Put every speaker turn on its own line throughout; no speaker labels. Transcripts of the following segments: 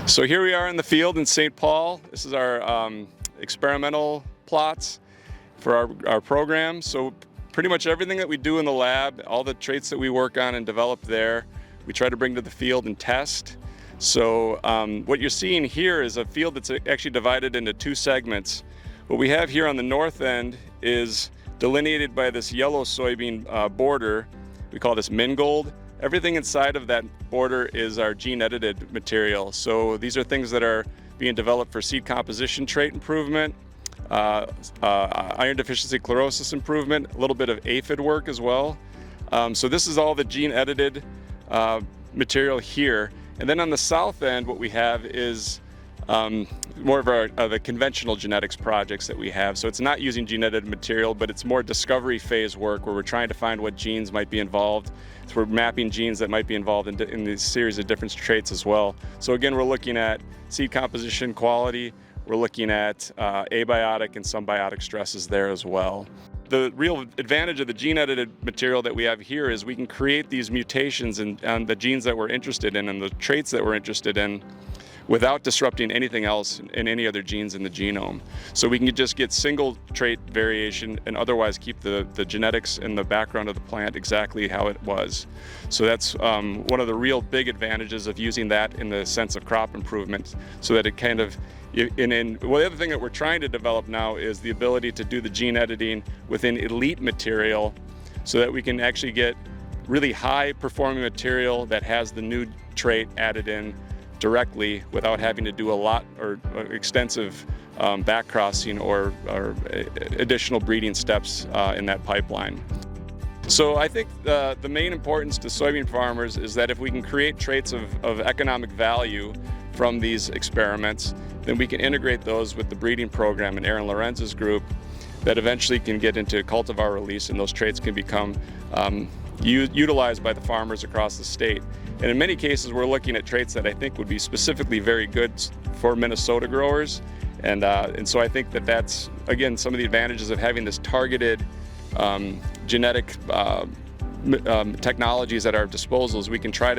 So here we are in the field in St. Paul. This is our experimental plots for our program. So pretty much everything that we do in the lab, all the traits that we work on and develop there, we try to bring to the field and test. So what you're seeing here is a field that's actually divided into two segments. What we have here on the north end is delineated by this yellow soybean border. We call this Mingold. Everything inside of that border is our gene-edited material. So these are things that are being developed for seed composition trait improvement, iron deficiency chlorosis improvement, a little bit of aphid work as well. So this is all the gene-edited material here. And then on the south end, what we have is more of the conventional genetics projects that we have. So it's not using gene-edited material, but it's more discovery phase work where we're trying to find what genes might be involved. So we're mapping genes that might be involved in these series of different traits as well. So again, we're looking at seed composition quality. We're looking at abiotic and symbiotic stresses there as well. The real advantage of the gene-edited material that we have here is we can create these mutations in the genes that we're interested in and the traits that we're interested in without disrupting anything else in any other genes in the genome. So we can just get single trait variation and otherwise keep the genetics and the background of the plant exactly how it was. So that's one of the real big advantages of using that in the sense of crop improvement, so that it kind of, well, the other thing that we're trying to develop now is the ability to do the gene editing within elite material so that we can actually get really high performing material that has the new trait added in directly without having to do a lot or extensive back crossing or additional breeding steps in that pipeline. So I think the main importance to soybean farmers is that if we can create traits of economic value from these experiments, then we can integrate those with the breeding program in Aaron Lorenz's group that eventually can get into cultivar release, and those traits can become utilized by the farmers across the state. And in many cases, we're looking at traits that I think would be specifically very good for Minnesota growers. And so I think that that's, again, some of the advantages of having this targeted genetic technologies at our disposal. Is we can try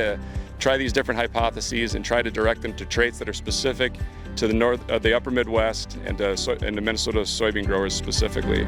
these different hypotheses and try to direct them to traits that are specific to the upper Midwest and to Minnesota soybean growers specifically.